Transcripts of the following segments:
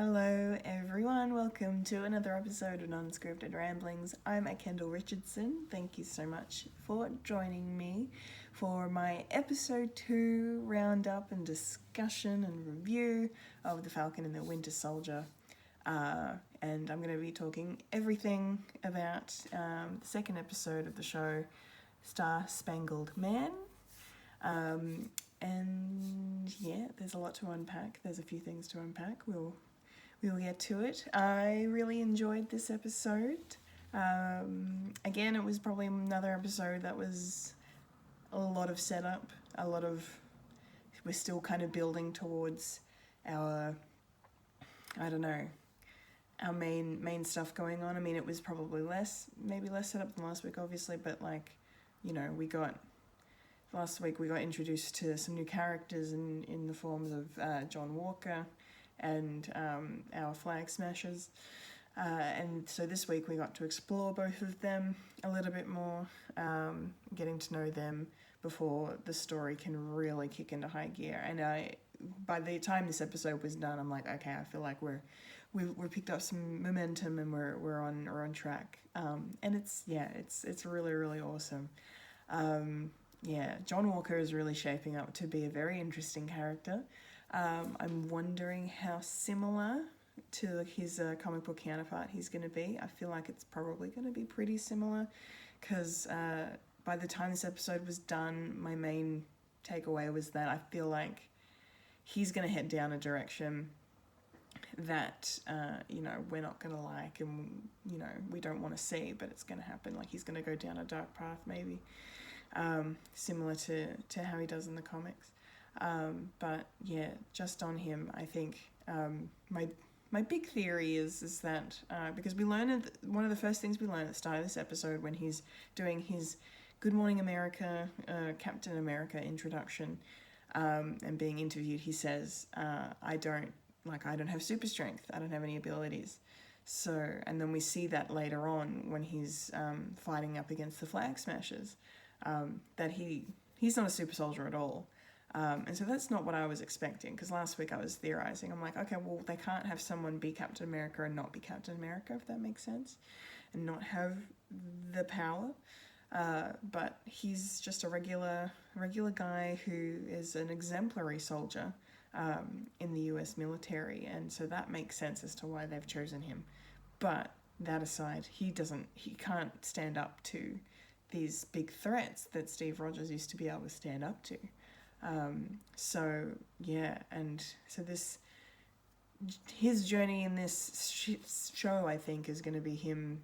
Hello everyone, welcome to another episode of Unscripted Ramblings. I'm Kendall Richardson. Thank you so much for joining me for my episode 2 roundup and discussion and review of The Falcon and the Winter Soldier. And I'm going to be talking everything about the second episode of the show, Star-Spangled Man. And yeah, there's a lot to unpack. There's a few things to unpack. We'll get to it. I really enjoyed this episode. Again, it was probably another episode that was a lot of setup, we're still kind of building towards our main stuff going on. I mean, it was probably maybe less setup than last week, obviously, but last week we got introduced to some new characters in the forms of John Walker and our flag smashers. And so this week we got to explore both of them a little bit more, getting to know them before the story can really kick into high gear. And by the time this episode was done, I'm like, okay, I feel like we've picked up some momentum and we're on track. And it's really, really awesome. John Walker is really shaping up to be a very interesting character. I'm wondering how similar to his comic book counterpart he's going to be. I feel like it's probably going to be pretty similar because by the time this episode was done, my main takeaway was that I feel like he's going to head down a direction that, we're not going to like and, we don't want to see, but it's going to happen. Like he's going to go down a dark path maybe, similar to how he does in the comics. But yeah, just on him, I think my big theory is that because we learned one of the first things we learned at the start of this episode when he's doing his Good Morning America, Captain America introduction, and being interviewed, he says, I don't have super strength. I don't have any abilities. So, and then we see that later on when he's fighting up against the Flag Smashers, that he's not a super soldier at all. And so that's not what I was expecting, because last week I was theorizing. I'm like, okay, well, they can't have someone be Captain America and not be Captain America, if that makes sense, and not have the power. But he's just a regular guy who is an exemplary soldier in the US military, and so that makes sense as to why they've chosen him. But that aside, he can't stand up to these big threats that Steve Rogers used to be able to stand up to. And so his journey in this show, I think, is going to be him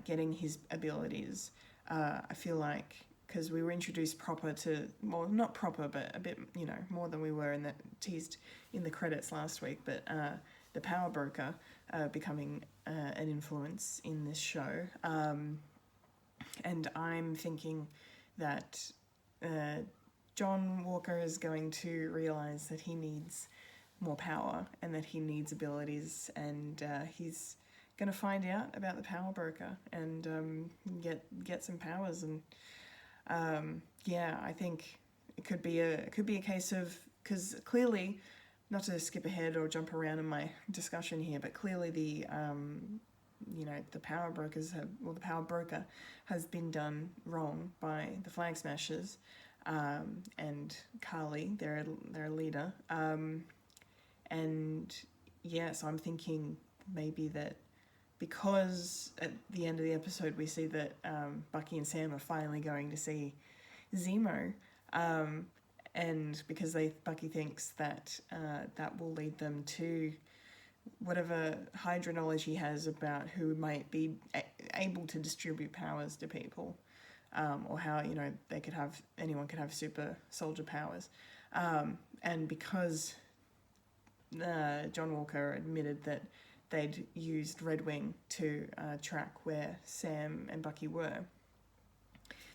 getting his abilities. I feel like, because we were introduced proper to, well, not proper, but a bit, more than we were teased in the credits last week, but the Power Broker becoming an influence in this show. And I'm thinking that John Walker is going to realize that he needs more power and that he needs abilities, and he's going to find out about the Power Broker and get some powers. And I think it could be a case of, because clearly, not to skip ahead or jump around in my discussion here, but clearly the Power Broker has been done wrong by the Flag Smashers, and Carly, their leader, so I'm thinking maybe that because at the end of the episode we see that Bucky and Sam are finally going to see Zemo, and because Bucky thinks that that will lead them to whatever Hydra knowledge he has about who might be able to distribute powers to people, or how anyone could have super soldier powers, and because John Walker admitted that they'd used Red Wing to track where Sam and Bucky were,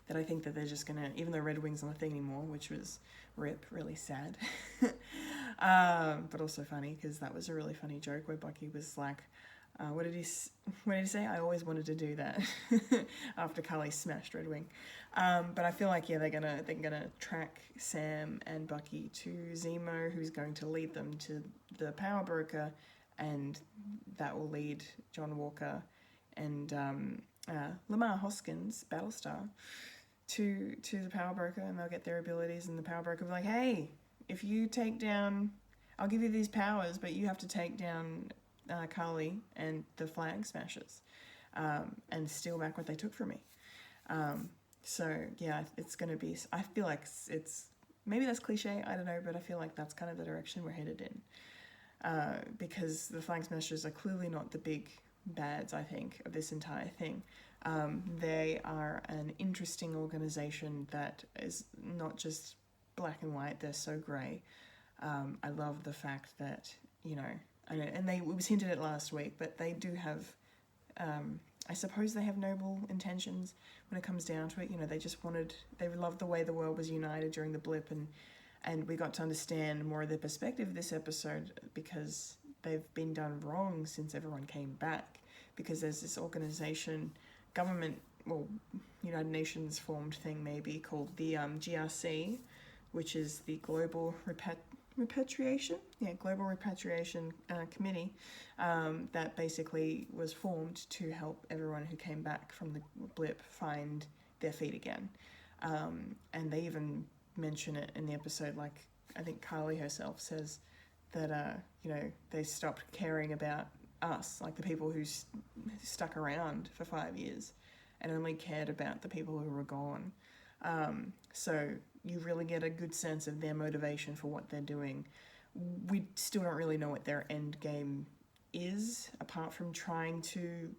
that I think that they're just gonna, even though Red Wing's not a thing anymore, which was really sad, but also funny, because that was a really funny joke where Bucky was like, what did he say? I always wanted to do that after Carly smashed Red Wing. But I feel like they're gonna track Sam and Bucky to Zemo, who's going to lead them to the Power Broker, and that will lead John Walker and Lamar Hoskins, Battlestar, to the Power Broker, and they'll get their abilities, and the Power Broker will be like, hey, if you take down, I'll give you these powers, but you have to take down Carly and the Flag Smashers, and steal back what they took from me. So yeah, it's going to be, I feel like it's maybe that's cliche, I don't know, but I feel like that's kind of the direction we're headed in, because the Flag Smashers are clearly not the big bads, I think, of this entire thing. They are an interesting organization that is not just black and white, they're so grey. I love the fact that, you know, and it was hinted at last week, but they do have, I suppose they have noble intentions when it comes down to it. You know, they loved the way the world was united during the blip, and we got to understand more of their perspective this episode, because they've been done wrong since everyone came back, because there's this organization, government, well, United Nations formed thing maybe, called the GRC, which is the Global Repatriation Committee, that basically was formed to help everyone who came back from the blip find their feet again. And they even mention it in the episode, like, I think Carly herself says that, you know, they stopped caring about us, like the people who stuck around for 5 years, and only cared about the people who were gone. So you really get a good sense of their motivation for what they're doing. We still don't really know what their end game is, apart from trying to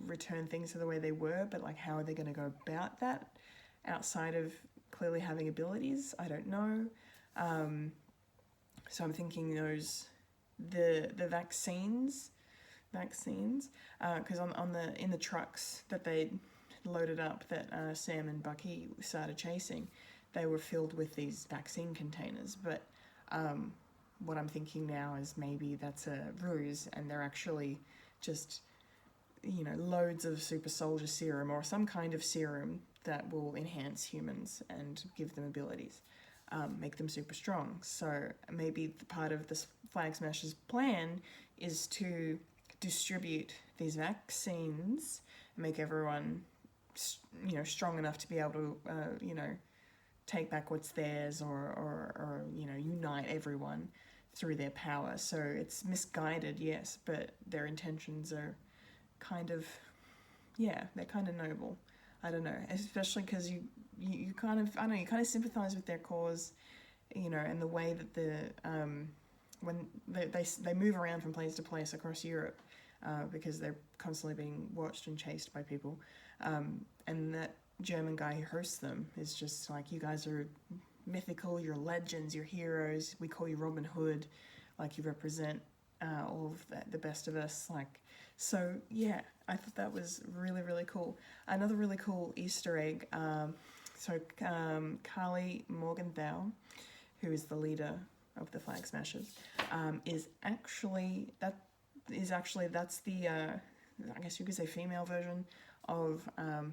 return things to the way they were, but like, how are they going to go about that outside of clearly having abilities? I don't know. So I'm thinking the vaccines, because in the trucks that they loaded up, that Sam and Bucky started chasing, they were filled with these vaccine containers. But what I'm thinking now is maybe that's a ruse, and they're actually just, you know, loads of super soldier serum or some kind of serum that will enhance humans and give them abilities, make them super strong. So maybe the part of this Flag Smashers plan is to distribute these vaccines and make everyone, you know, strong enough to be able to, you know, take back what's theirs, or you know, unite everyone through their power. So it's misguided, yes, but their intentions are kind of, yeah, they're kind of noble. I don't know, especially because you kind of, I don't know, you kind of sympathize with their cause, you know, and the way that when they move around from place to place across Europe, because they're constantly being watched and chased by people, and that German guy who hosts them is just like, you guys are mythical, you're legends, you're heroes, we call you Robin Hood, like you represent all of the best of us, like, so yeah, I thought that was really, really cool. Another really cool Easter egg, Carly Morgenthau, who is the leader of the Flag Smashers, that's the I guess you could say female version of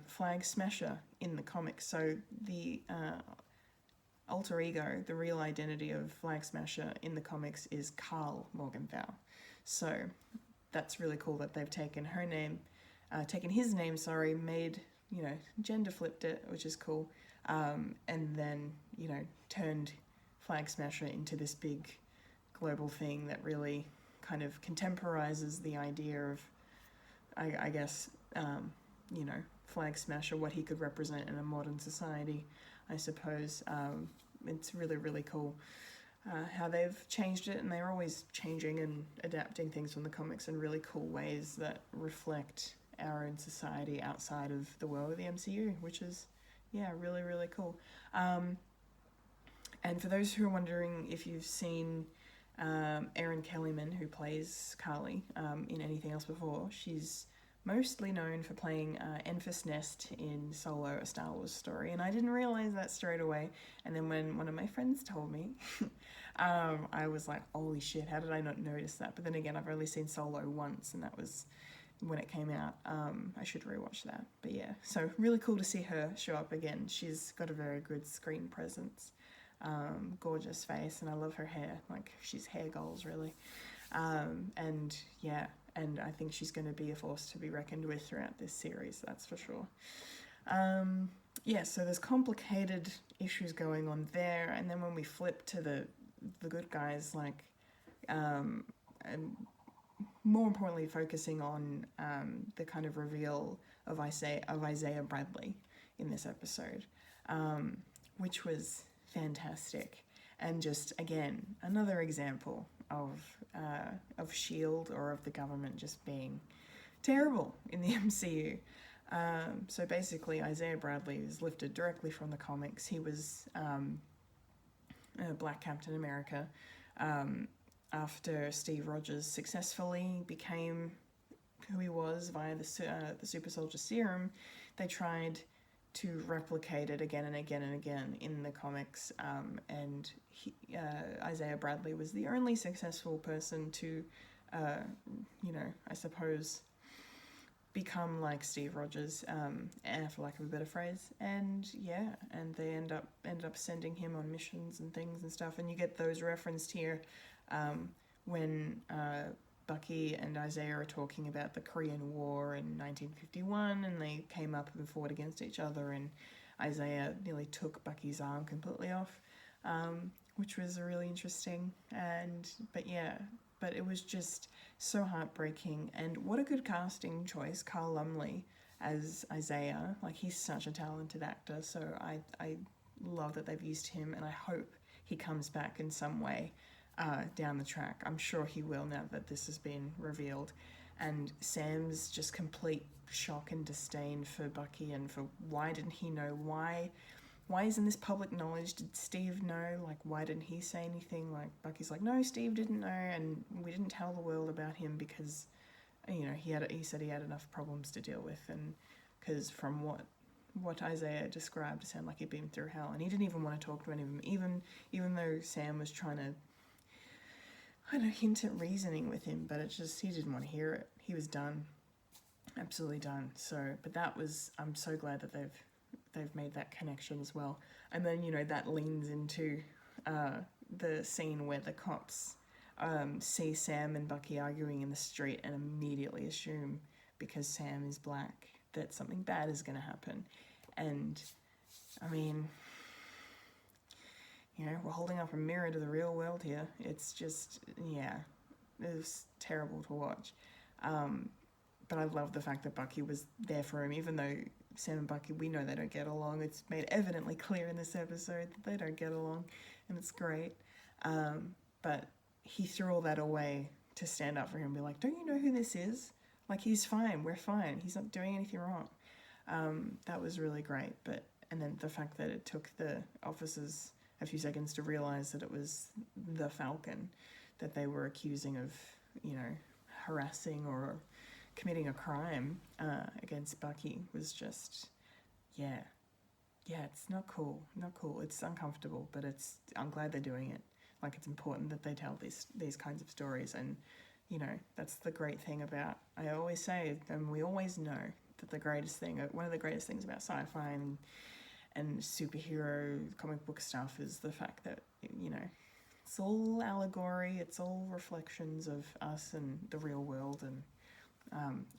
Flag Smasher in the comics. So the alter ego, the real identity of Flag Smasher in the comics is Carl Morgenthau. So that's really cool that they've taken her name, taken his name, made, you know, gender flipped it, which is cool, and then, you know, turned Flag Smasher into this big global thing that really kind of contemporizes the idea of, I guess, you know, Flag Smasher, what he could represent in a modern society, I suppose. It's really, really cool how they've changed it, and they're always changing and adapting things from the comics in really cool ways that reflect our own society outside of the world of the MCU, which is, yeah, really, really cool. And for those who are wondering if you've seen Erin Kellyman, who plays Carly, in anything else before, she's mostly known for playing Enfys Nest in Solo, A Star Wars Story, and I didn't realise that straight away, and then when one of my friends told me, I was like, holy shit, how did I not notice that? But then again, I've only seen Solo once, and that was when it came out. I should rewatch that, but yeah, so really cool to see her show up again. She's got a very good screen presence, gorgeous face, and I love her hair, like she's hair goals, really. And yeah, and I think she's going to be a force to be reckoned with throughout this series, that's for sure. Yeah, so there's complicated issues going on there, and then when we flip to the good guys, like, and more importantly, focusing on the kind of reveal of Isaiah Bradley in this episode, which was fantastic, and just again another example of Shield, or of the government, just being terrible in the MCU. So basically, Isaiah Bradley is lifted directly from the comics. He was Black Captain America. After Steve Rogers successfully became who he was via the Super Soldier Serum, they tried to replicate it again and again and again in the comics, and Isaiah Bradley was the only successful person to, I suppose, become like Steve Rogers, for lack of a better phrase, and they end up sending him on missions and things and stuff, and you get those referenced here when Bucky and Isaiah are talking about the Korean War in 1951, and they came up and fought against each other, and Isaiah nearly took Bucky's arm completely off, which was really interesting, but it was just so heartbreaking. And what a good casting choice, Carl Lumley as Isaiah. Like, he's such a talented actor, so I love that they've used him, and I hope he comes back in some way down the track. I'm sure he will, now that this has been revealed. And Sam's just complete shock and disdain for Bucky, and for why didn't he know? Why isn't this public knowledge? Did Steve know? Like, why didn't he say anything? Like, Bucky's like, no, Steve didn't know, and we didn't tell the world about him because, he said he had enough problems to deal with, and because from what Isaiah described, it sounded like he'd been through hell, and he didn't even want to talk to any of them, even though Sam was trying to, hint at reasoning with him, but he didn't want to hear it. He was done, absolutely done. So, but I'm so glad that they've made that connection as well. And then, that leans into the scene where the cops see Sam and Bucky arguing in the street and immediately assume, because Sam is black, that something bad is going to happen. And, we're holding up a mirror to the real world here. It's just, it was terrible to watch. But I love the fact that Bucky was there for him, even though Sam and Bucky, we know they don't get along. It's made evidently clear in this episode that they don't get along, and it's great. But he threw all that away to stand up for him and be like, don't you know who this is? Like, he's fine, we're fine, he's not doing anything wrong. That was really great. And then the fact that it took the officers a few seconds to realise that it was the Falcon that they were accusing of, harassing or committing a crime against Bucky was just, it's not cool. It's uncomfortable, but I'm glad they're doing it. Like, it's important that they tell these kinds of stories, and that's the great thing about, I always say, and we always know, that one of the greatest things about sci-fi and superhero comic book stuff is the fact that, it's all allegory, it's all reflections of us and the real world, and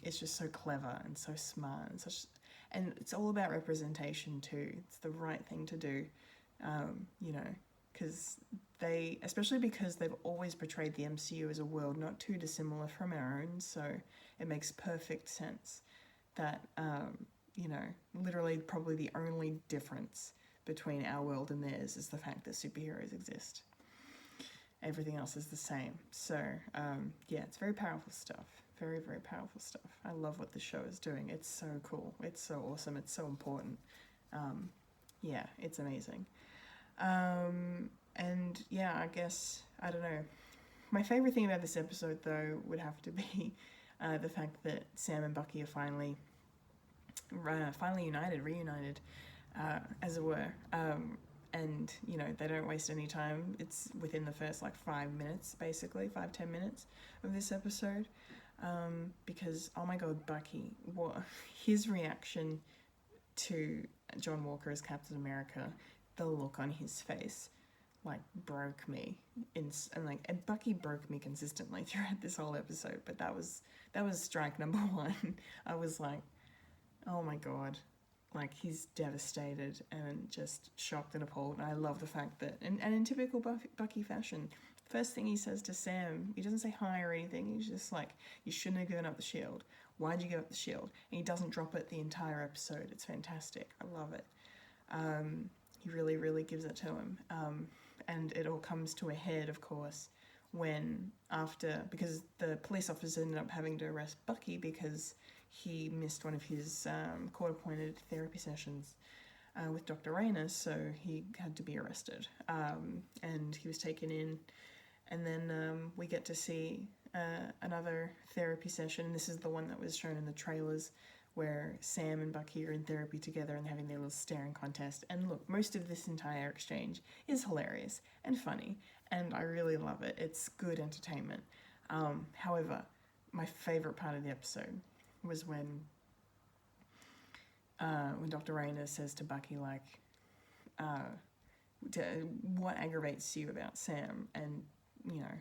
it's just so clever and so smart, and it's all about representation too. It's the right thing to do, especially because they've always portrayed the MCU as a world not too dissimilar from our own, so it makes perfect sense that, literally probably the only difference between our world and theirs is the fact that superheroes exist. Everything else is the same. So, it's very powerful stuff. Very, very powerful stuff. I love what the show is doing. It's so cool. It's so awesome. It's so important. It's amazing. I guess, I don't know. My favourite thing about this episode, though, would have to be the fact that Sam and Bucky are finally reunited, as it were. And, they don't waste any time. It's within the first, 5 minutes, basically, 5-10 minutes of this episode. Because, oh my god, Bucky, his reaction to John Walker as Captain America, the look on his face, like broke me and Bucky broke me consistently throughout this whole episode, but that was strike number one. I was like, oh my god, like he's devastated and just shocked and appalled. And I love the fact that, and in typical Bucky fashion, first thing he says to Sam, he doesn't say hi or anything, he's just like, you shouldn't have given up the shield. Why'd you give up the shield? And he doesn't drop it the entire episode. It's fantastic. I love it. He really, really gives it to him. And it all comes to a head, of course, because the police officers ended up having to arrest Bucky because he missed one of his court-appointed therapy sessions with Dr. Rayner, so he had to be arrested. And he was taken in, and then we get to see another therapy session. This is the one that was shown in the trailers, where Sam and Bucky are in therapy together and having their little staring contest. And look, most of this entire exchange is hilarious and funny, and I really love it. It's good entertainment. However, my favourite part of the episode was when Dr. Rayner says to Bucky, like, what aggravates you about Sam? And, you know,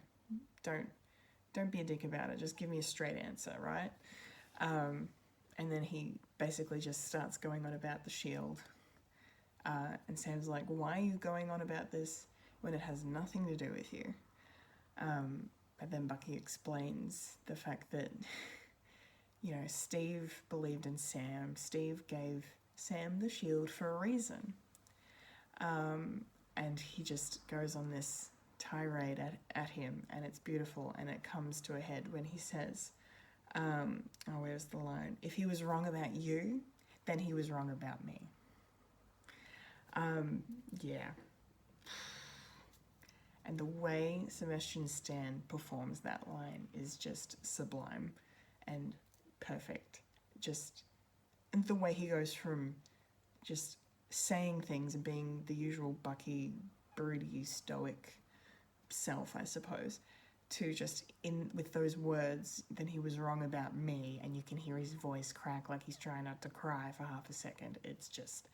don't be a dick about it. Just give me a straight answer, right? And then he basically just starts going on about the shield. And Sam's like, why are you going on about this when it has nothing to do with you? But then Bucky explains the fact that, you know, Steve believed in Sam. Steve gave Sam the shield for a reason. And he just goes on this tirade at him, and it's beautiful, and it comes to a head when he says, where's the line? If he was wrong about you, then he was wrong about me. Yeah. And the way Sebastian Stan performs that line is just sublime and perfect. And the way he goes from just saying things and being the usual Bucky, broody, stoic self, I suppose, to just with those words, then he was wrong about me, and you can hear his voice crack like he's trying not to cry for half a second. It's just,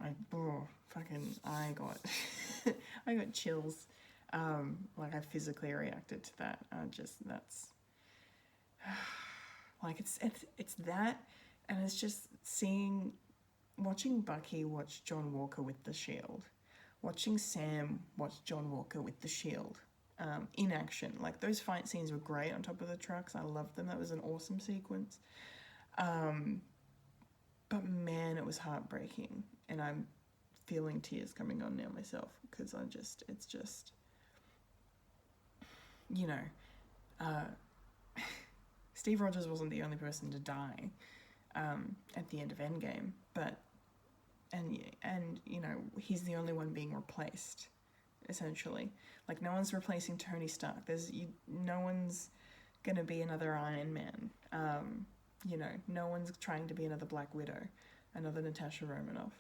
I got I got chills. Like I physically reacted to that. That's like it's that, and it's just watching Bucky watch John Walker with the shield, watching Sam watch John Walker with the shield. In action. Like, those fight scenes were great on top of the trucks. I loved them. That was an awesome sequence. But man, it was heartbreaking. And I'm feeling tears coming on now myself, because it's just, you know, Steve Rogers wasn't the only person to die at the end of Endgame, and you know, he's the only one being replaced, essentially. Like, no one's replacing Tony Stark. No one's gonna be another Iron Man. You know, no one's trying to be another Black Widow, another Natasha Romanoff.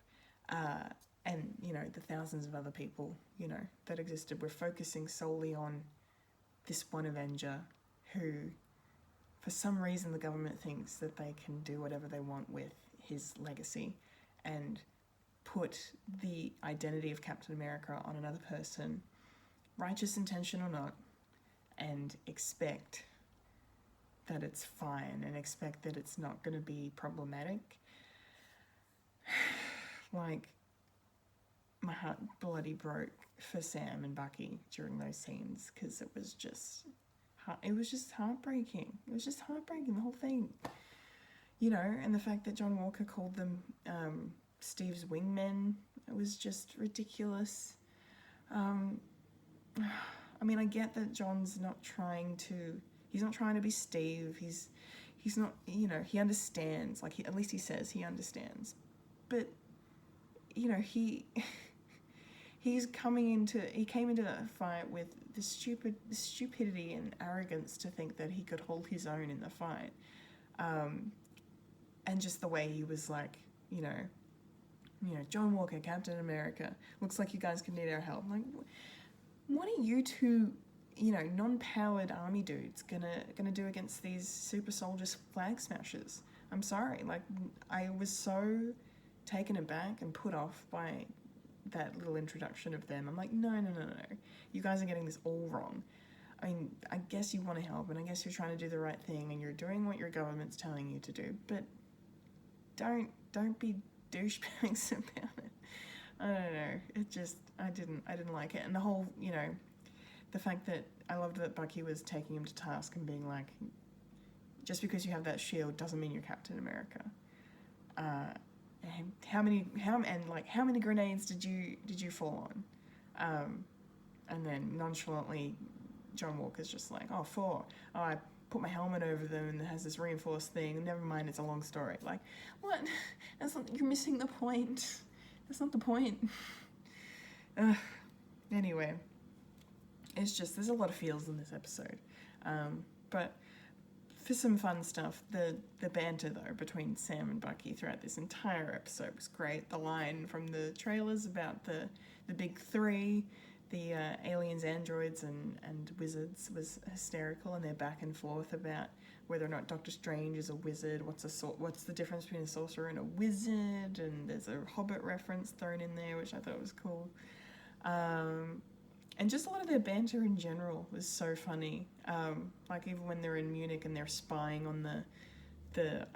And, you know, the thousands of other people, you know, that existed. We're focusing solely on this one Avenger who, for some reason, the government thinks that they can do whatever they want with his legacy and put the identity of Captain America on another person, righteous intention or not, and expect that it's fine and expect that it's not going to be problematic. Like, my heart bloody broke for Sam and Bucky during those scenes, because it was just heartbreaking. It was just heartbreaking, the whole thing. You know, and the fact that John Walker called them Steve's wingmen, it was just ridiculous. I mean, I get that John's not trying to be Steve. He's not, you know, he understands, like, at least he says he understands. But, you know, he came into that fight with this stupidity and arrogance to think that he could hold his own in the fight. And just the way he was like, you know, John Walker, Captain America, looks like you guys could need our help. I'm like, what are you two, you know, non-powered army dudes gonna do against these super soldiers flag smashers? I'm sorry, like, I was so taken aback and put off by that little introduction of them. I'm like, no, you guys are getting this all wrong. I mean, I guess you want to help, and I guess you're trying to do the right thing, and you're doing what your government's telling you to do, but don't be douchebags about it. I don't know. It just, I didn't like it. And the whole, the fact that I loved that Bucky was taking him to task and being like, just because you have that shield doesn't mean you're Captain America. And how many grenades did you fall on? And then nonchalantly, John Walker's just like, 4. Oh, I put my helmet over them and it has this reinforced thing. Never mind, it's a long story. Like, what? You're missing the point. That's not the point. Anyway, it's just, there's a lot of feels in this episode. But for some fun stuff, the banter, though, between Sam and Bucky throughout this entire episode was great. The line from the trailers about the big three, the aliens, androids, and wizards was hysterical, and their back and forth about whether or not Doctor Strange is a wizard, what's the difference between a sorcerer and a wizard, and there's a Hobbit reference thrown in there, which I thought was cool. And just a lot of their banter in general was so funny. Like even when they're in Munich and they're spying on the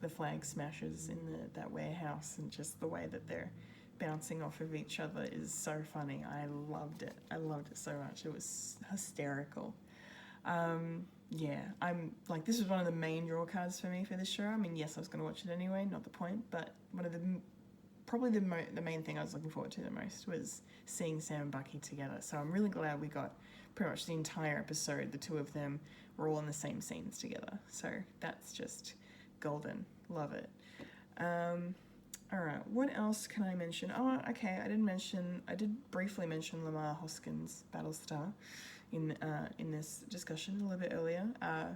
flag smashers in that warehouse, and just the way that they're bouncing off of each other is so funny. I loved it so much. It was hysterical. Yeah, I'm like, this was one of the main draw cards for me for this show. I mean, yes, I was going to watch it anyway, not the point, but one of the main thing I was looking forward to the most was seeing Sam and Bucky together. So I'm really glad we got pretty much the entire episode. The two of them were all in the same scenes together. So that's just golden. Love it. Alright, what else can I mention? Oh, okay, I did briefly mention Lamar Hoskins, Battlestar, in this discussion a little bit earlier.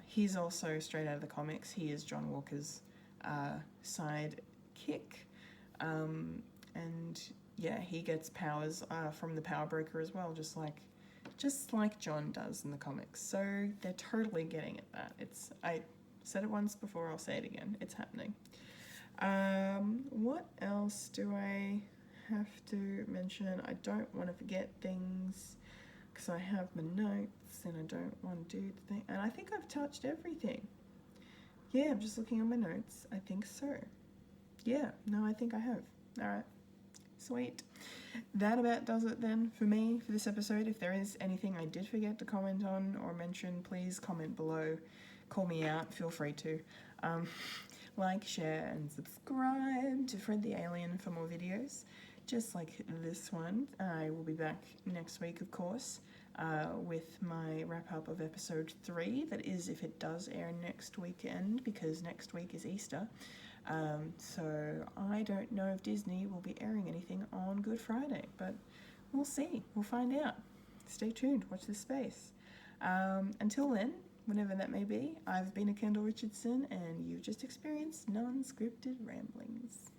He's also straight out of the comics. He is John Walker's sidekick. And yeah, he gets powers from the Power Broker as well, just like John does in the comics. So they're totally getting at that. I said it once before, I'll say it again. It's happening. What else do I have to mention? I don't want to forget things because I have my notes and I don't want to do the thing. And I think I've touched everything. Yeah, I'm just looking at my notes. I think so. Yeah, no, I think I have. All right, sweet. That about does it then for me for this episode. If there is anything I did forget to comment on or mention, please comment below. Call me out, feel free to. Like, share, and subscribe to Fred the Alien for more videos, just like this one. I will be back next week, of course, with my wrap-up of episode 3. That is, if it does air next weekend, because next week is Easter. So I don't know if Disney will be airing anything on Good Friday, but we'll see. We'll find out. Stay tuned. Watch this space. Until then, whenever that may be, I've been a Kendall Richardson, and you've just experienced non-scripted ramblings.